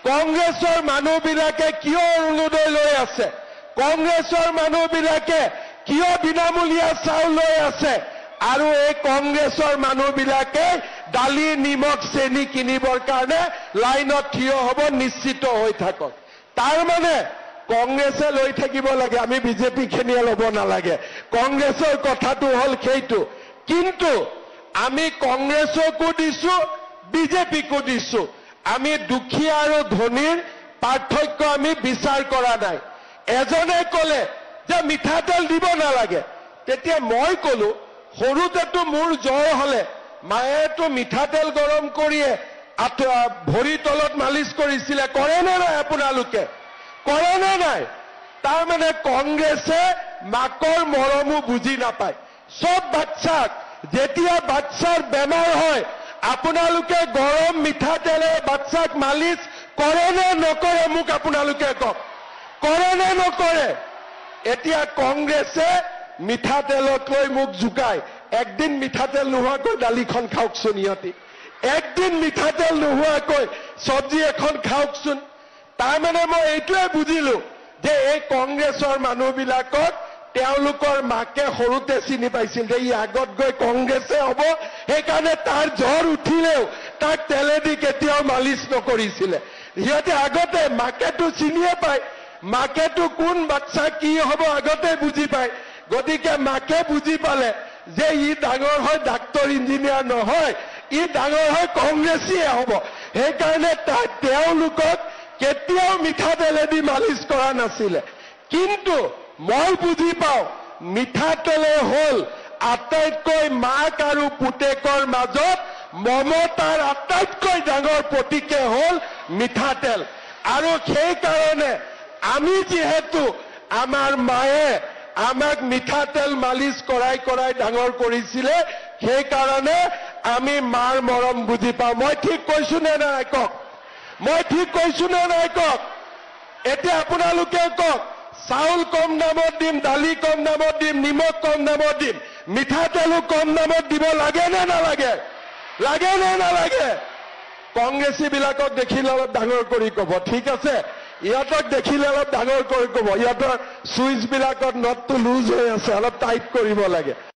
কংগ্ৰেছৰ মানুহবিলাকে কিয় অৰুণোদয় লৈ আছে, কংগ্ৰেছৰ মানুহবিলাকে কিয় বিনামূলীয়া চাউল লৈ আছে, আৰু এই কংগ্ৰেছৰ মানুহবিলাকে দালি নিমখ চেনি কিনিবৰ কাৰণে লাইনত থিয় হ'ব, নিশ্চিত হৈ থাকক। তাৰ মানে কংগ্ৰেছে লৈ থাকিব লাগে, আমি বিজেপি খিনিয়ে ল'ব নালাগে। কংগ্ৰেছৰ কথাটো হ'ল সেইটো। কিন্তু আমি কংগ্ৰেছকো দিছো, বিজেপিকো দিছো। আমি দুখীয়া আৰু ধনীৰ পাৰ্থক্য আমি বিচাৰ কৰা নাই। এজনে ক'লে যে মিঠাতেল দিব নালাগে, তেতিয়া মই ক'লো সৰুতেতো মোৰ জ্বৰ হ'লে মায়েতো মিঠাতেল গৰম কৰিয়ে ভৰিৰ তলত মালিচ কৰিছিলে, কৰে নে নাই আপোনালোকে? কৰে নে নাই? তাৰমানে কংগ্ৰেছে মাকৰ মৰমো বুজি নাপায়। সব বাচ্চাক যেতিয়া বাচ্চাৰ বেমাৰ হয় আপোনালোকে গৰম মিঠাতেলে বাচ্চাক মালিচ কৰে নে নকৰে? মোক আপোনালোকে কওক, কৰে নে নকৰে? এতিয়া কংগ্ৰেছে মিঠাতেলক লৈ মোক জোকায়। একদিন মিঠাতেল নোহোৱাকৈ দালিখন খাওকচোন, ইহঁতি একদিন মিঠাতেল নোহোৱাকৈ চব্জি এখন খাওকচোন। তাৰমানে মই এইটোৱে বুজিলো যে এই কংগ্ৰেছৰ মানুহবিলাকক তেওঁলোকৰ মাকে সৰুতে চিনি পাইছিল যে ই আগত গৈ কংগ্ৰেছে হ'ব, সেইকাৰণে তাৰ জ্বৰ উঠিলেও তাক তেলেদি কেতিয়াও মালিচ নকৰিছিলে। সিহঁতে আগতে মাকেতো চিনিয়ে পায়, মাকেতো কোন বাচ্চা কি হ'ব আগতে বুজি পায়। গতিকে মাকে বুজি পালে যে ই ডাঙৰ হয় ডাক্তৰ ইঞ্জিনিয়াৰ নহয়, ই ডাঙৰ হয় কংগ্ৰেছীয়ে হ'ব। সেইকাৰণে তেওঁলোকক কেতিয়াও মিঠাতেলেদি মালিচ কৰা নাছিলে। কিন্তু মই বুজি পাওঁ মিঠাতেলে হ'ল আটাইতকৈ মাক আৰু পুতেকৰ মাজত মমতাৰ আটাইতকৈ ডাঙৰ প্ৰতীকে হ'ল মিঠাতেল। আৰু সেইকাৰণে আমি যিহেতু আমাৰ মায়ে আমাক মিঠাতেল মালিচ কৰাই কৰাই ডাঙৰ কৰিছিলে, সেইকাৰণে আমি মাৰ মৰম বুজি পাওঁ। মই ঠিক কৈছো নে নাই কওক? মই ঠিক কৈছো নে নাই কওক? এতিয়া আপোনালোকে কওক, চাউল কম দামত দিম, দালি কম দামত দিম, নিমখ কম দামত দিম, মিঠাতেলো কম দামত দিব লাগে নে নালাগে? লাগে নে নালাগে? কংগ্ৰেছীবিলাকক দেখিলে অলপ ডাঙৰ কৰি ক'ব, ঠিক আছে? ইহঁতক দেখিলে অলপ ডাঙৰ কৰি ক'ব, ইহঁতৰ চুইচবিলাকত নটটো লুজ হৈ আছে, অলপ টাইট কৰিব লাগে।